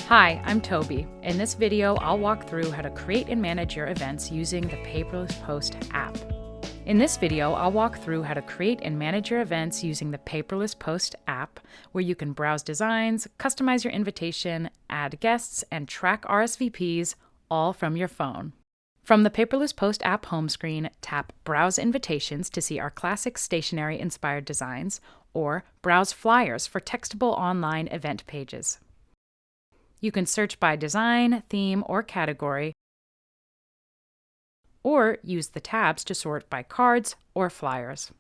Hi, I'm Toby. In this video, I'll walk through how to create and manage your events using the Paperless Post app. In this video, I'll walk through how to create and manage your events using the Paperless Post app, where you can browse designs, customize your invitation, add guests, and track RSVPs, all from your phone. From the Paperless Post app home screen, tap Browse Invitations to see our classic stationery-inspired designs, or browse flyers for textable online event pages. You can search by design, theme, or category, or use the tabs to sort by cards or flyers.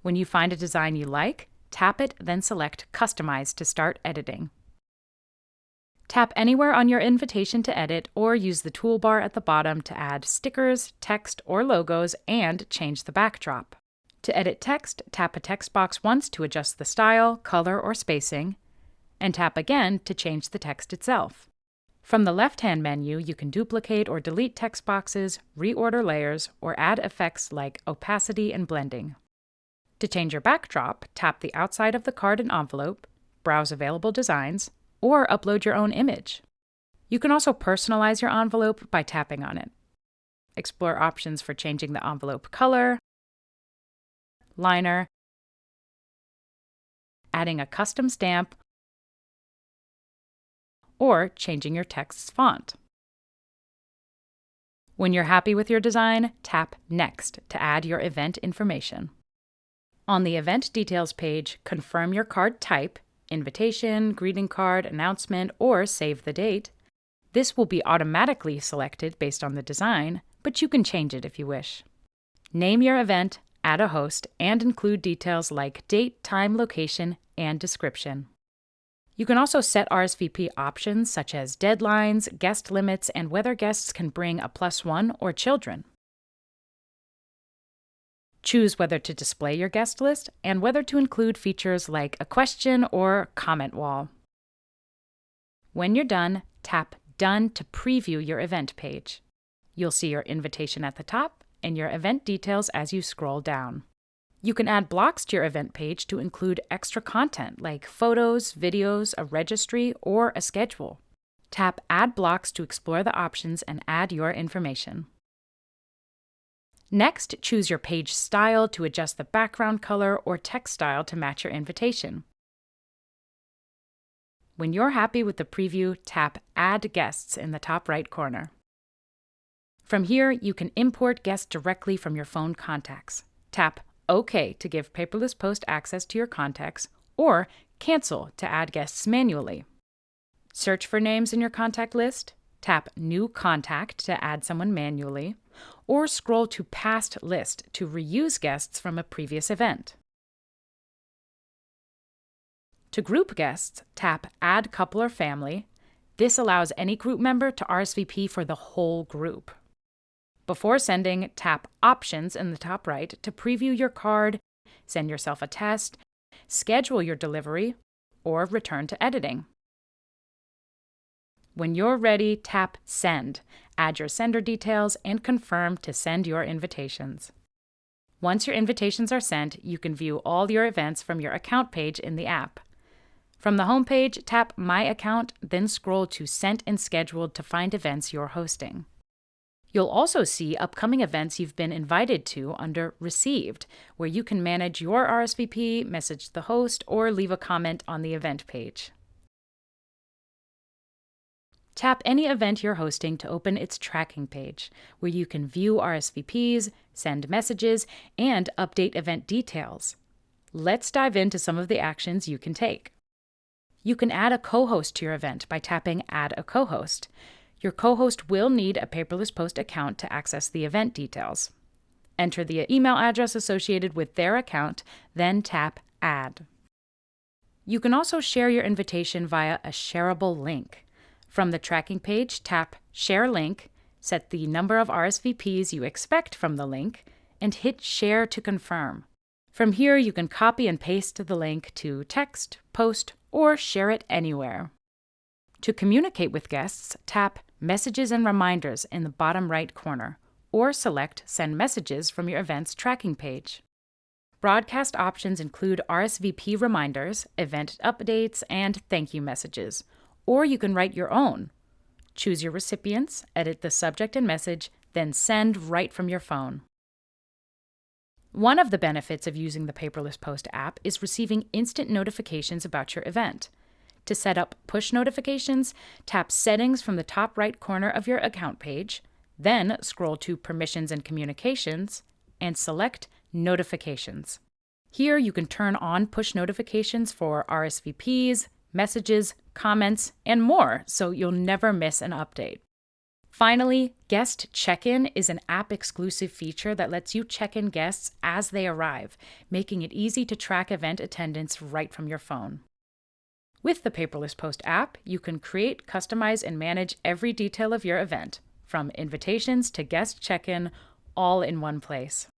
When you find a design you like, tap it, then select Customize to start editing. Tap anywhere on your invitation to edit, or use the toolbar at the bottom to add stickers, text, or logos and change the backdrop. To edit text, tap a text box once to adjust the style, color, or spacing, and tap again to change the text itself. From the left-hand menu, you can duplicate or delete text boxes, reorder layers, or add effects like opacity and blending. To change your backdrop, tap the outside of the card and envelope, browse available designs, or upload your own image. You can also personalize your envelope by tapping on it. Explore options for changing the envelope color, liner, adding a custom stamp, or changing your text's font. When you're happy with your design, tap Next to add your event information. On the Event Details page, confirm your card type, invitation, greeting card, announcement, or save the date. This will be automatically selected based on the design, but you can change it if you wish. Name your event, add a host, and include details like date, time, location, and description. You can also set RSVP options such as deadlines, guest limits, and whether guests can bring a +1 or children. Choose whether to display your guest list and whether to include features like a question or comment wall. When you're done, tap Done to preview your event page. You'll see your invitation at the top and your event details as you scroll down. You can add blocks to your event page to include extra content like photos, videos, a registry, or a schedule. Tap Add Blocks to explore the options and add your information. Next, choose your page style to adjust the background color or text style to match your invitation. When you're happy with the preview, tap Add Guests in the top right corner. From here, you can import guests directly from your phone contacts. Tap OK to give Paperless Post access to your contacts, or Cancel to add guests manually. Search for names in your contact list, tap New Contact to add someone manually, or scroll to Past List to reuse guests from a previous event. To group guests, tap Add Couple or Family. This allows any group member to RSVP for the whole group. Before sending, tap Options in the top right to preview your card, send yourself a test, schedule your delivery, or return to editing. When you're ready, tap Send, add your sender details, and confirm to send your invitations. Once your invitations are sent, you can view all your events from your account page in the app. From the home page, tap My Account, then scroll to Sent and Scheduled to find events you're hosting. You'll also see upcoming events you've been invited to under Received, where you can manage your RSVP, message the host, or leave a comment on the event page. Tap any event you're hosting to open its tracking page, where you can view RSVPs, send messages, and update event details. Let's dive into some of the actions you can take. You can add a co-host to your event by tapping Add a Co-host. Your co-host will need a Paperless Post account to access the event details. Enter the email address associated with their account, then tap Add. You can also share your invitation via a shareable link. From the tracking page, tap Share Link, set the number of RSVPs you expect from the link, and hit Share to confirm. From here, you can copy and paste the link to text, post, or share it anywhere. To communicate with guests, tap Messages and Reminders in the bottom right corner, or select Send Messages from your event's tracking page. Broadcast options include RSVP reminders, event updates, and thank you messages. Or you can write your own. Choose your recipients, edit the subject and message, then send right from your phone. One of the benefits of using the Paperless Post app is receiving instant notifications about your event. To set up push notifications, tap Settings from the top right corner of your account page, then scroll to Permissions and Communications, and select Notifications. Here you can turn on push notifications for RSVPs, messages, comments, and more, so you'll never miss an update. Finally, Guest Check-in is an app-exclusive feature that lets you check in guests as they arrive, making it easy to track event attendance right from your phone. With the Paperless Post app, you can create, customize, and manage every detail of your event, from invitations to guest check-in, all in one place.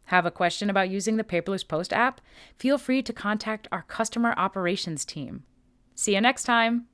Have a question about using the Paperless Post app? Feel free to contact our customer operations team. See you next time!